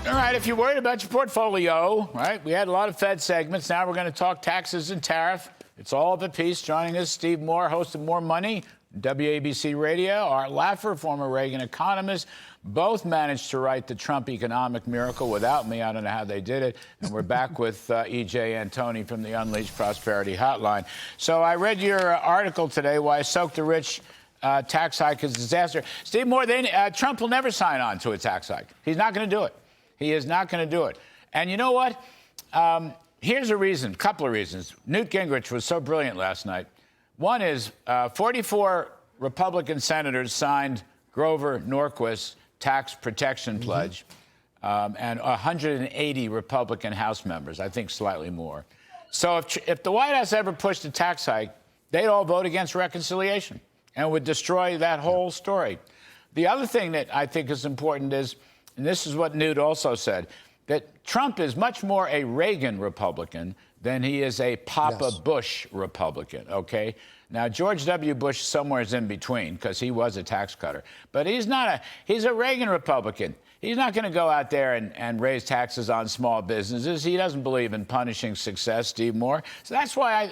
All right, if you're worried about your portfolio, right, we had a lot of Fed segments. Now we're going to talk taxes and tariff. It's all of a piece. Joining us, Steve Moore, host of More Money, WABC Radio. Art Laffer, former Reagan economist. Both managed to write the Trump economic miracle without me. I don't know how they did it. And we're back with EJ Antoni from the Unleashed Prosperity Hotline. So I read your article today, Why Soak the Rich Tax Hike is a Disaster. Steve Moore, Trump will never sign on to a tax hike. He's not going to do it. He is not going to do it. And you know what? Here's a reason, a couple of reasons. Newt Gingrich was so brilliant last night. One is 44 Republican senators signed Grover Norquist's tax protection pledge, and 180 Republican House members, I think slightly more. So if the White House ever pushed a tax hike, they'd all vote against reconciliation and would destroy that whole story. The other thing that I think is important is, and this is what Newt also said, that Trump is much more a Reagan Republican than he is a Papa Bush Republican, okay? Now, George W. Bush somewhere's in between because he was a tax cutter. But he's a Reagan Republican. He's not going to go out there and raise taxes on small businesses. He doesn't believe in punishing success, Steve Moore. So that's why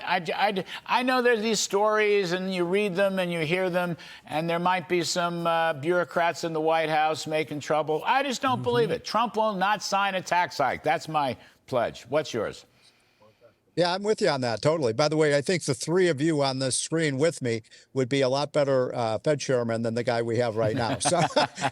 I know there's these stories, and you read them and you hear them, and there might be some bureaucrats in the White House making trouble. I just don't believe it. Trump will not sign a tax hike. That's my pledge. What's yours? Yeah, I'm with you on that, totally. By the way, I think the three of you on this screen with me would be a lot better Fed chairman than the guy we have right now. So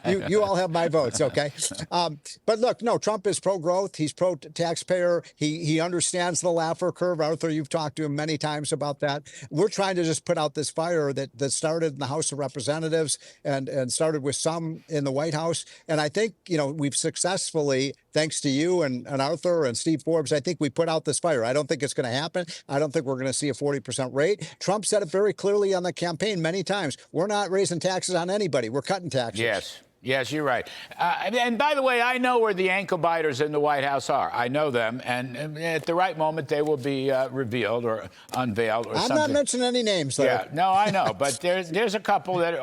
you all have my votes, okay? But look, no, Trump is pro-growth. He's pro-taxpayer. He understands the Laffer curve. Arthur, you've talked to him many times about that. We're trying to just put out this fire that started in the House of Representatives and started with some in the White House. And I think, you know, we've successfully, thanks to you and Arthur and Steve Forbes, I think we put out this fire. I don't think it's going to happen. I don't think we're going to see a 40% rate. Trump said it very clearly on the campaign many times. We're not raising taxes on anybody. We're cutting taxes. Yes, you're right. And by the way, I know where the ankle biters in the White House are. I know them. And at the right moment, they will be revealed or unveiled or something. I'm not mentioning any names, though. Yeah, no, I know. But there's a couple that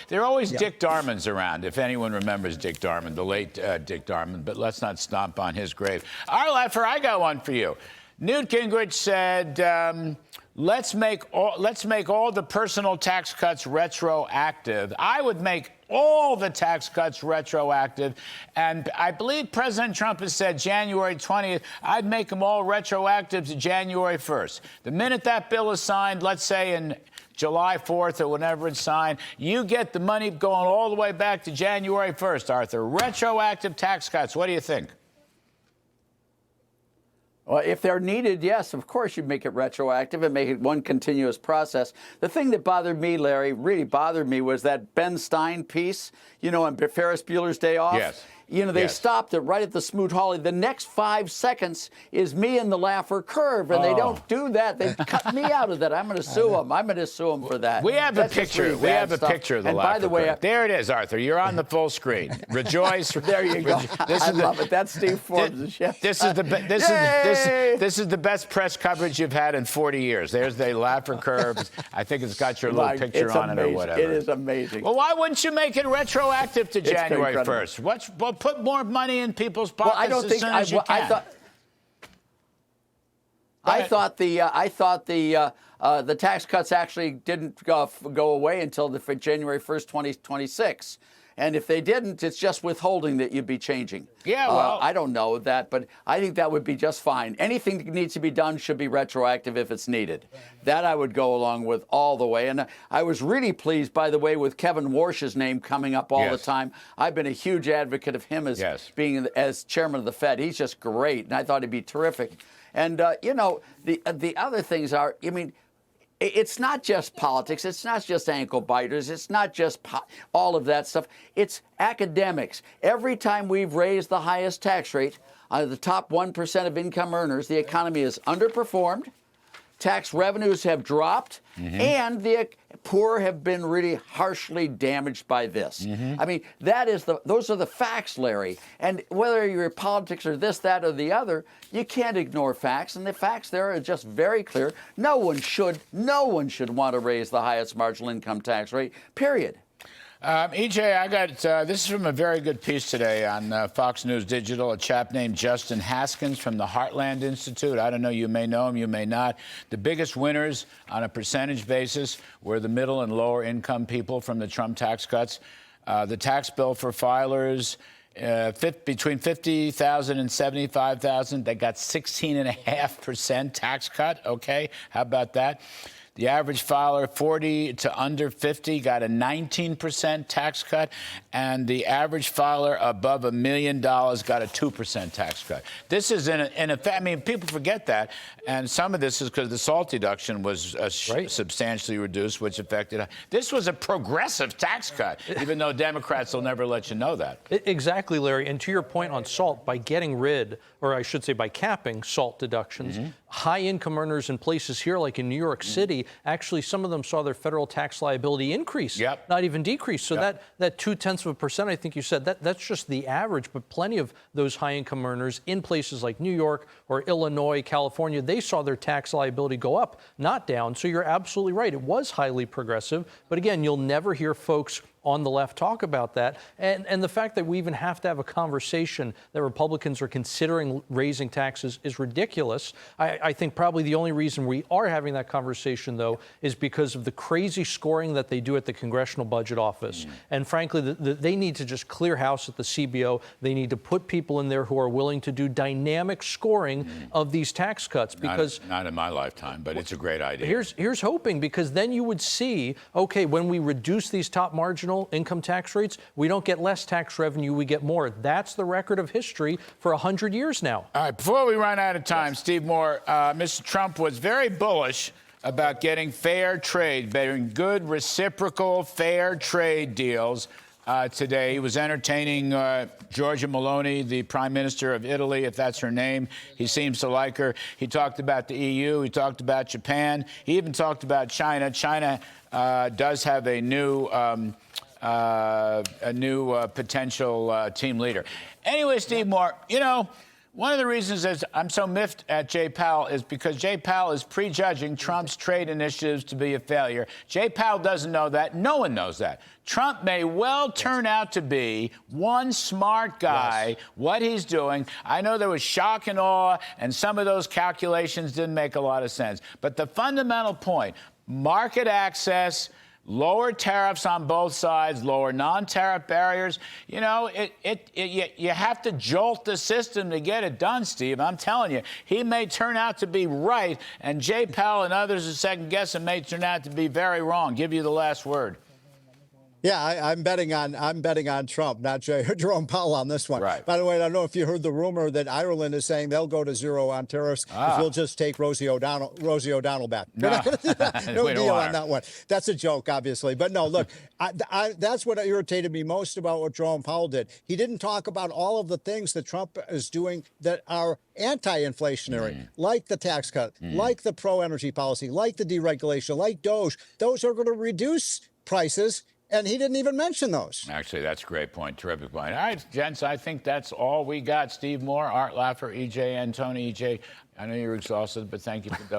there are always Dick Darmans around, if anyone remembers Dick Darman, the late Dick Darman. But let's not stomp on his grave. All right, Laffer, I got one for you. Newt Gingrich said, let's make all the personal tax cuts retroactive. I would make all the tax cuts retroactive. And I believe President Trump has said January 20th, I'd make them all retroactive to January 1st. The minute that bill is signed, let's say in July 4th or whenever it's signed, you get the money going all the way back to January 1st, Arthur. Retroactive tax cuts. What do you think? Well, if they're needed, yes, of course you'd make it retroactive and make it one continuous process. The thing that bothered me, Larry, really bothered me, was that Ben Stein piece, you know, on Ferris Bueller's Day Off. Yes. You know, they stopped it right at the Smoot-Hawley. The next 5 seconds is me and the Laffer curve, and they don't do that. They cut me out of that. I'm going to sue them. I'm going to sue them for that. We have a picture. Really we have a picture of the Laffer by the way, curve. There it is, Arthur. You're on the full screen. Rejoice. There you go. I love it. That's Steve Forbes. This is the best press coverage you've had in 40 years. There's the Laffer curve. I think it's got your little picture on it or whatever. It is amazing. Well, why wouldn't you make it retroactive to January 1st? Well, put more money in people's pockets as soon as you can. I thought the tax cuts actually didn't go away until January 1st, 2026. And if they didn't, it's just withholding that you'd be changing. Yeah, well, I don't know that, but I think that would be just fine. Anything that needs to be done should be retroactive if it's needed. That I would go along with all the way. And I was really pleased, by the way, with Kevin Warsh's name coming up all the time. I've been a huge advocate of him as being as chairman of the Fed. He's just great, and I thought he'd be terrific. And you know, the other things are, I mean, it's not just politics. It's not just ankle biters. It's not just all of that stuff. It's academics. Every time we've raised the highest tax rate on the top 1% of income earners, the economy has underperformed. Tax revenues have dropped, and the poor have been really harshly damaged by this. I mean, those are the facts, Larry. And whether your politics are this, that, or the other, you can't ignore facts. And the facts there are just very clear. No one should want to raise the highest marginal income tax rate, period. EJ, I got this is from a very good piece today on Fox News Digital. A chap named Justin Haskins from the Heartland Institute. I don't know, you may know him, you may not. The biggest winners on a percentage basis were the middle and lower income people from the Trump tax cuts. The tax bill for filers between 50,000 and 75,000, they got 16.5% tax cut. Okay, how about that? The average filer 40 to under 50 got a 19% tax cut, and the average filer above $1 million got a 2% tax cut. This is in effect, I mean, people forget that, and some of this is because the SALT deduction was substantially reduced, which affected. This was a progressive tax cut, even though Democrats will never let you know that. Exactly, Larry. And to your point on SALT, by getting rid, or I should say by capping SALT deductions, high-income earners in places here, like in New York City, actually some of them saw their federal tax liability increase, not even decrease. So that 0.2%, I think you said, that's just the average, but plenty of those high-income earners in places like New York or Illinois, California, they saw their tax liability go up, not down. So you're absolutely right. It was highly progressive. But again, you'll never hear folks on the left talk about that. And the fact that we even have to have a conversation that Republicans are considering raising taxes is ridiculous. I think probably the only reason we are having that conversation, though, is because of the crazy scoring that they do at the Congressional Budget Office. And frankly, they need to just clear house at the CBO. They need to put people in there who are willing to do dynamic scoring of these tax cuts. Because not in my lifetime, but it's a great idea. Here's hoping, because then you would see, okay, when we reduce these top marginal income tax rates, we don't get less tax revenue, we get more. That's the record of history for 100 years now. All right, before we run out of time, Steve Moore, Mr. Trump was very bullish about getting fair trade, getting good reciprocal fair trade deals today. He was entertaining Giorgia Meloni, the Prime Minister of Italy, if that's her name. He seems to like her. He talked about the EU. He talked about Japan. He even talked about China. China does have a new potential team leader. Anyway, Steve Moore, you know, one of the reasons that I'm so miffed at Jay Powell is because Jay Powell is prejudging Trump's trade initiatives to be a failure. Jay Powell doesn't know that. No one knows that. Trump may well turn out to be one smart guy, what he's doing. I know there was shock and awe, and some of those calculations didn't make a lot of sense. But the fundamental point, market access, lower tariffs on both sides, lower non-tariff barriers. You know, you have to jolt the system to get it done, Steve. I'm telling you, he may turn out to be right, and Jay Powell and others who second guess him may turn out to be very wrong. Give you the last word. Yeah, I'm betting on Trump, not Jerome Powell on this one. Right. By the way, I don't know if you heard the rumor that Ireland is saying they'll go to zero on tariffs if we'll just take Rosie O'Donnell back. We're not going to do that. No deal on that one. That's a joke, obviously. But no, look, that's what irritated me most about what Jerome Powell did. He didn't talk about all of the things that Trump is doing that are anti-inflationary, like the tax cut, like the pro-energy policy, like the deregulation, like DOGE. Those are going to reduce prices. And he didn't even mention those. Actually, that's a great point. Terrific point. All right, gents, I think that's all we got. Steve Moore, Art Laffer, EJ Antoni. EJ, I know you're exhausted, but thank you for